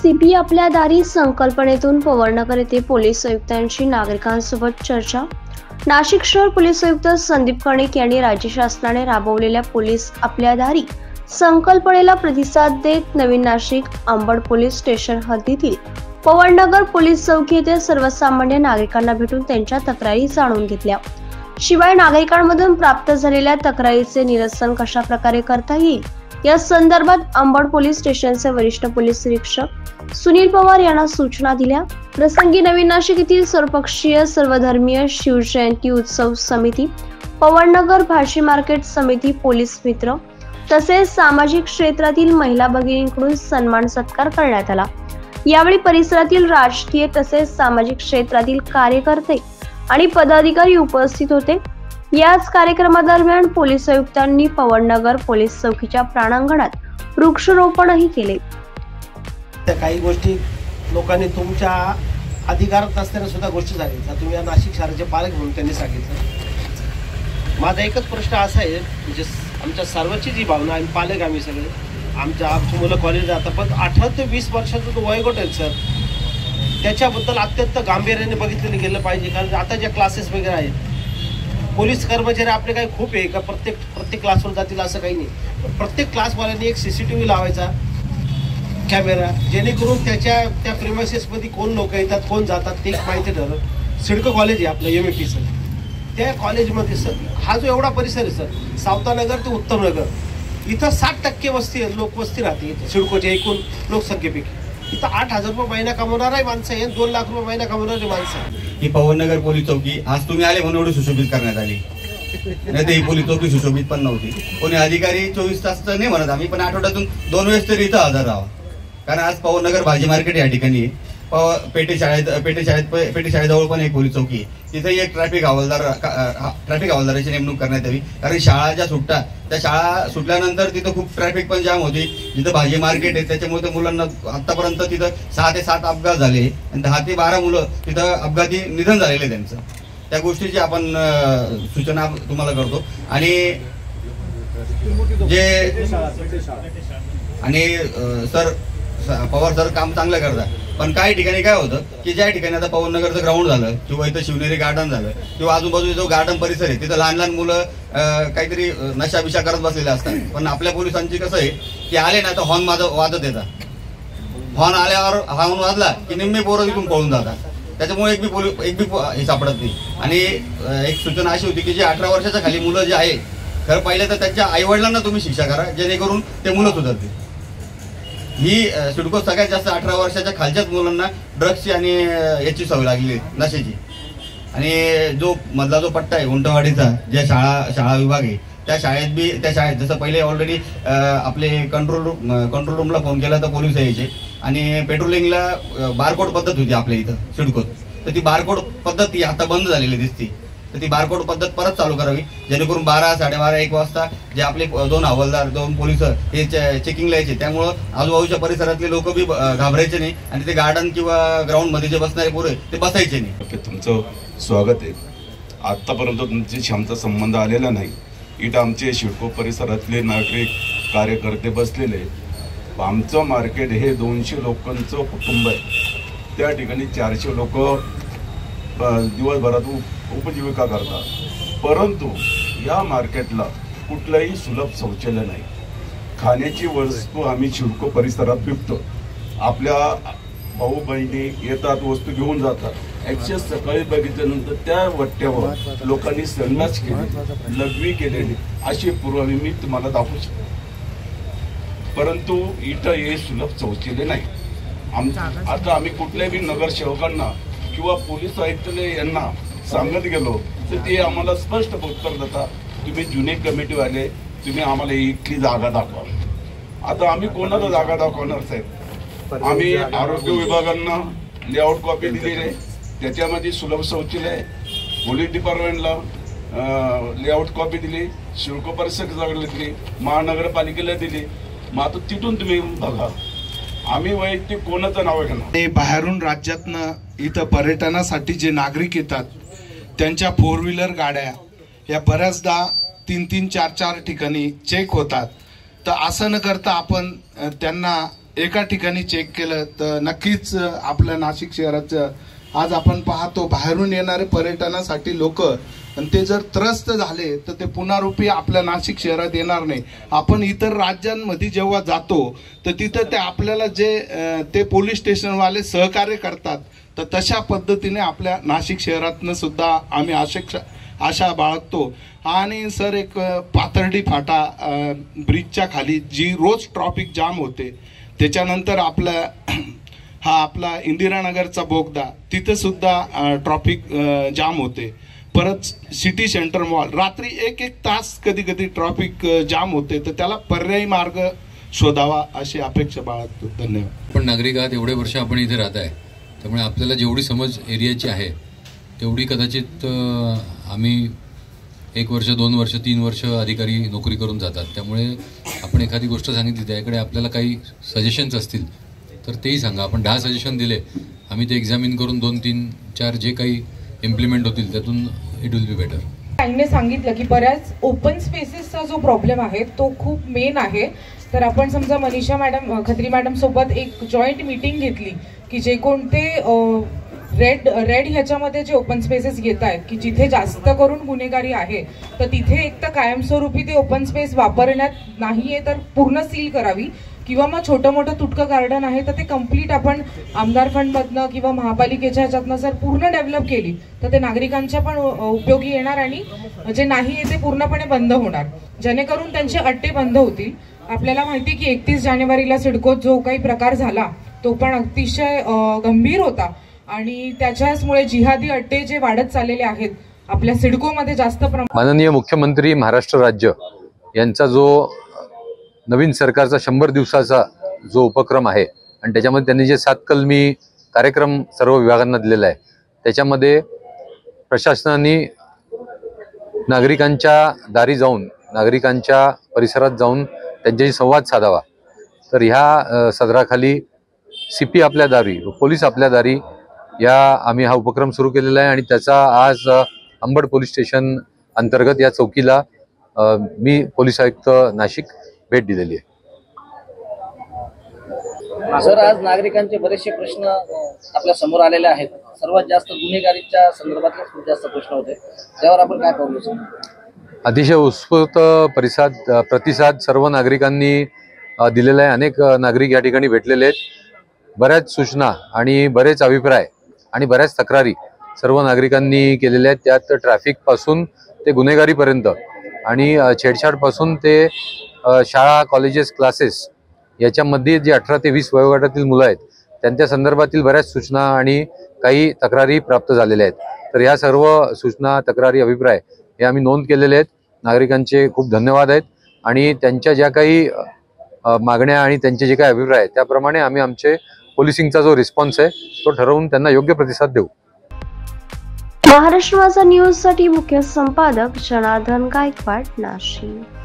CP आपल्या दारी संकल्पनेतून पवननगर येथे पोलीस आयुक्तांची नागरिकांसोबत चर्चा। नाशिक शहर पोलीस आयुक्त संदीप कर्णिक यांनी राज्य शासनाने राबवलेल्या पोलीस आपल्या दारी संकल्पनेला प्रतिसाद देत नवीन नाशिक अंबड पोलीस स्टेशन हद्दीतील पवननगर पोलीस चौकी येथे सर्वसामान्य नागरिकांना भेटून त्यांच्या तक्रारी जाणून घेतल्या। शिवाय नागरिकांमधून प्राप्त झालेल्या तक्रारीचे निरसन कशा प्रकारे करता येईल या संदर्भात अंबड पोलीस स्टेशनचे वरिष्ठ पोलीस निरीक्षक सुनील पवार यांना सूचना दिल्या। प्रसंगी नवीन नाशिक येथील सर्वपक्षीय सर्वधर्मीय शिवजयंती उत्सव समिती, पवननगर भाजी मार्केट समिती, पोलीस मित्र तसेच सामाजिक क्षेत्रातील महिला भगिनींकडून सन्मान सत्कार करण्यात आला। यावेळी परिसरातील राजकीय तसेच सामाजिक क्षेत्रातील कार्यकर्ते आणि पदाधिकारी उपस्थित होते। याच कार्यक्रमादरम्यान पोलीस आयुक्तांनी पवननगर पोलीस चौकीच्या प्रांगणात वृक्षारोपणही केले। काही गोष्टी लोकांनी तुमच्या अधिकारात असताना सुद्धा गोष्टी सांगितल्या, तुम्ही या नाशिक शहराचे पालक म्हणून त्यांनी सांगितलं। माझा एकच प्रश्न असा आहे, म्हणजे आमच्या सर्वांची जी भावना, आम्ही पालक, आम्ही सगळे आमची मुलं कॉलेज जातात, पण 18 ते 20 वर्षाचा जो वयोगट आहे सर, त्याच्याबद्दल अत्यंत गांभीर्याने बघितलं गेलं पाहिजे। कारण आता ज्या क्लासेस वगैरे आहेत, पोलीस कर्मचारी आपले काही खूप आहे का प्रत्येक क्लासवर जातील असं काही नाही। प्रत्येक क्लासवाल्यांनी एक CCTV लावायचा कॅमेरा, जेणेकरून त्या प्रिमायसेसमध्ये कोण लोक येतात, कोण जातात ते माहिती ठरत। सिडको कॉलेज आहे आपलं MFPचं, त्या कॉलेजमध्ये सर हा जो एवढा परिसर आहे सर, सावतानगर ते उत्तमनगर, इथं 60% लोकवस्ती राहते इथं सिडकोच्या एकूण लोकसंख्येपैकी। इथं 8,000 रुपये महिना कमवणाराही माणसं आहे, 2 लाख रुपये महिना कमवणारी माणसं आहे। ही पवननगर पोलीस चौकी आज तुम्ही आले म्हणून एवढी सुशोभित करण्यात आली, नाही तर ही पोलीस चौकी सुशोभित पण नव्हती। कोणी अधिकारी 24 तास तर नाही म्हणत आम्ही, पण आठवड्यातून 2 वेळेस तरी इथं हजर राहावं। कारण आज पवननगर भाजी मार्केट या ठिकाणी पेटे शाळेजवळ पण एक पोलीस चौकी आहे, तिथे एक ट्रॅफिक हवालदाराची नेमणूक करण्यात यावी। कारण शाळा ज्या सुटतात, त्या शाळा सुटल्यानंतर तिथं खूप ट्रॅफिक पण जाम होती, जिथं भाजी मार्केट आहे त्याच्यामुळे मुलांना आतापर्यंत तिथं 6 ते 7 अपघात झाले आणि 10 ते 12 मुलं तिथं अपघाती निधन झालेले त्यांचं। त्या गोष्टीची आपण सूचना तुम्हाला करतो। आणि सर पवार सर काम चांगलं करतात, पण काही ठिकाणी काय होतं की ज्या ठिकाणी आता पवननगरचं ग्राउंड झालं किंवा इथं शिवनेरी गार्डन झालं किंवा आजूबाजूचा जो गार्डन परिसर आहे, तिथं लहान लहान मुलं काहीतरी नशा करत बसलेले असतात। पण आपल्या पोलिसांची कसं आहे की आले ना तर हॉर्न वाजत येतात, हॉर्न आल्यावर हॉर्न वाजला की निम्मे पोरं इथून पळून जातात, त्याच्यामुळे एक बी हे सापडत नाही। आणि एक सूचना अशी होती की जे 18 वर्षाच्या खाली मुलं जे आहे, खरं पाहिलं तर त्यांच्या आईवडिलांना तुम्ही शिक्षा करा, जेणेकरून ते मुलं सुधारतील। ही सिडको सगळ्यात जास्त 18 वर्षाच्या खालच्याच मुलांना ड्रग्सची आणि याची सवय लागली, नशेची। आणि जो मधला जो पट्टा आहे उंटवाडीचा, ज्या शाळा विभाग आहे, त्या शाळेत जसं पहिले ऑलरेडी आपले कंट्रोल रूमला फोन केला तर पोलीस यायचे आणि पेट्रोलिंगला बारकोड पद्धत होती आपल्या इथं सिडकोत, तर ती बारकोड पद्धत ती आता बंद झालेली दिसते। तर ती बारकोड पद्धत परत चालू करावी, जेणेकरून 12, 12:30, 1 वाजता जे आपले 2 हवालदार 2 पोलीस हे चेकिंगला यायचे, त्यामुळं आजूबाजूच्या परिसरातले लोक बी घाबरायचे नाही आणि ते गार्डन किंवा ग्राउंड मध्ये जे बसणारे पोरं ते बसायचे नाही। तुमचं स्वागत आहे। आतापर्यंत तुमची आमचा संबंध आलेला नाही। इथं आमचे सिडको परिसरातले नागरिक कार्यकर्ते बसलेले आहेत। आमचं मार्केट हे 200 लोकांचं कुटुंब आहे, त्या ठिकाणी 400 लोक दिवसभरात उपजीविका करतात, परंतु या मार्केटला कुठलंही सुलभ शौचालय नाही। खाण्याची वस्तू आम्ही सिडको परिसरात विकतो, आपल्या भाऊ बहिणी येतात, वस्तू घेऊन जातात। ॲक्सेस सकाळी बघितल्यानंतर त्या वट्ट्यावर लोकांनी संडास केले, लघवी केलेली अशी पुरावे मी तुम्हाला दाखवू शकतो, परंतु इथं हे सुलभ शौचालय नाही। आता आम्ही कुठल्याही नगरसेवकांना किंवा पोलीस आयुक्तालय यांना सांगत गेलो तर ते आम्हाला स्पष्ट उत्तर देतात, तुम्ही जुने कमिटीवाले, तुम्ही आम्हाला इथली जागा दाखवा। आता आम्ही कोणाला जागा दाखवणार साहेब? आम्ही आरोग्य विभागांना लेआउट कॉपी दिलेली आहे, त्याच्यामध्ये सुलभ शौचालय, पोलीस डिपार्टमेंटला लेआउट कॉपी दिली, सिडको परिसराला दिली, महानगरपालिकेला दिली। मग आता तिथून तुम्ही बघा आम्ही वैयक्तिक कोणाचं नाव घेणार. ते बाहेरून राज्यातनं इथं पर्यटनासाठी जे नागरिक येतात त्यांच्या 4 व्हीलर गाड्या या बऱ्याचदा 3-3, 4-4 ठिकाणी चेक होतात. तर असं न करता आपण त्यांना एका ठिकाणी चेक केलं तर नक्कीच आपल्या नाशिक शहराचं आज आपण पाहतो बाहेरून येणारे पर्यटनासाठी लोक आणि ते जर त्रस्त झाले तर ते पुनरुपी आपल्या नाशिक शहरात येणार नाही. आपण इतर राज्यांमध्ये जेव्हा जातो तर तिथं ते आपल्याला जे ते पोलीस स्टेशनवाले सहकार्य करतात तर तशा पद्धतीने आपल्या नाशिक शहरातनं सुद्धा आम्ही आशा बाळगतो. आणि सर एक पाथर्डी फाटा ब्रिजच्या खाली जी रोज ट्रॉफिक जाम होते, त्याच्यानंतर आपला इंदिरानगरचा बोगदा तिथं सुद्धा ट्रॉफिक जाम होते. परत सिटी सेंटर मॉल रात्री 1-1 तास कधी कधी ट्रॉफिक जाम होते. तर त्याला पर्यायी मार्ग शोधावा अशी अपेक्षा बाळगतो. धन्यवाद. पण नागरिक आहात, एवढे वर्ष आपण इथे राहत आहे, त्यामुळे आपल्याला जेवढी समज एरियाची आहे तेवढी कदाचित आम्ही 1 वर्ष 2 वर्ष 3 वर्ष अधिकारी नोकरी करून जातात. त्यामुळे आपण एखादी गोष्ट सांगितली त्याकडे आपल्याला काही सजेशन्स असतील तर तेही सांगा. आपण 10 सजेशन दिले, आम्ही ते एक्झामिन करून 2, 3, 4 जे काही इम्प्लिमेंट होतील त्यातून इट विल बी बेटर. त्यांनी सांगितलं की बऱ्याच ओपन स्पेसेसचा जो प्रॉब्लेम आहे तो खूप मेन आहे. तर आपण समजा मनीषा मॅडम खत्री मॅडम सोबत एक जॉईंट मीटिंग घेतली की जे कोणते रेड ह्याच्यामध्ये जे ओपन स्पेसेस घेत आहेत की जिथे जास्त करून गुन्हेगारी आहे तर तिथे एक तर कायमस्वरूपी ते ओपन स्पेस वापरण्यात नाहीये तर पूर्ण सील करावी, किंवा मग छोटं मोठं तुटकं गार्डन आहे तर ते कम्प्लीट आपण आमदार फंडमधनं किंवा महापालिकेच्या ह्याच्यातनं जर पूर्ण डेव्हलप केली तर ते नागरिकांच्या पण उपयोगी येणार आणि जे नाही आहे ते पूर्णपणे बंद होणार, जेणेकरून त्यांचे अट्टे बंद होतील. आपल्याला माहिती की 31 जानेवारीला सिडकोत जो काही प्रकार झाला तो पण अतिशय गंभीर होता आणि त्याच्यामुळे जिहादी अट्टे जे वाढत चाललेले आहेत आपल्या सिडकोमध्ये जास्त प्रमाणात. माननीय मुख्यमंत्री महाराष्ट्र राज्य यांचा जो नवीन सरकारचा 100 दिवसाचा जो उपक्रम आहे आणि त्याच्यामध्ये त्यांनी जे 7 कलमी कार्यक्रम सर्व विभागांना दिलेला आहे त्याच्यामध्ये प्रशासनाने नागरिकांच्या दारी जाऊन नागरिकांच्या परिसरात जाऊन त्यांच्याशी संवाद साधावा. तर ह्या सदराखाली CP आपल्या दारी, पोलीस आपल्या दारी या आम्ही हा उपक्रम सुरू केलेला आहे आणि त्याचा आज अंबड पोलीस स्टेशन अंतर्गत या चौकीला मी पोलीस आयुक्त नाशिक भेट दिलेली आहे. सर, आज नागरिकांचे बरेचसे प्रश्न आपल्या समोर आलेले आहेत. सर्वात जास्त गुन्हेगारीच्या संदर्भातले खूप जास्त प्रश्न होते, त्यावर आपण काय पाहू शकतो? अतिशय उत्स्फूर्त प्रतिसाद सर्व नागरिकांनी दिलेला आहे. अनेक नागरिक या ठिकाणी भेटलेले आहेत. बऱ्याच सूचना आणि बरेच अभिप्राय आणि बऱ्याच तक्रारी सर्व नागरिकांनी केलेल्या आहेत. त्यात ट्रॅफिक पासून ते गुन्हेगारीपर्यंत आणि छेडछाड पासून ते शाळा, कॉलेजेस, क्लासेस याच्यामध्ये जे 18 ते 20 वयोगटातील मुलं आहेत त्यांच्या संदर्भातील बऱ्याच सूचना आणि काही तक्रारी प्राप्त झालेल्या आहेत. तर ह्या सर्व सूचना, तक्रारी, अभिप्राय हे आम्ही नोंद केलेले आहेत. नागरिकांचे खूप धन्यवाद आहेत आणि त्यांच्या ज्या काही मागण्या आणि त्यांचे जे काही अभिप्राय आहेत त्याप्रमाणे आम्ही आमचे पोलिसिंगचा जो रिस्पॉन्स आहे तो ठरवून त्यांना योग्य प्रतिसाद देऊ. महाराष्ट्र माझा न्यूज साठी मुख्य संपादक जनार्दन गायकवाड, नाशिक.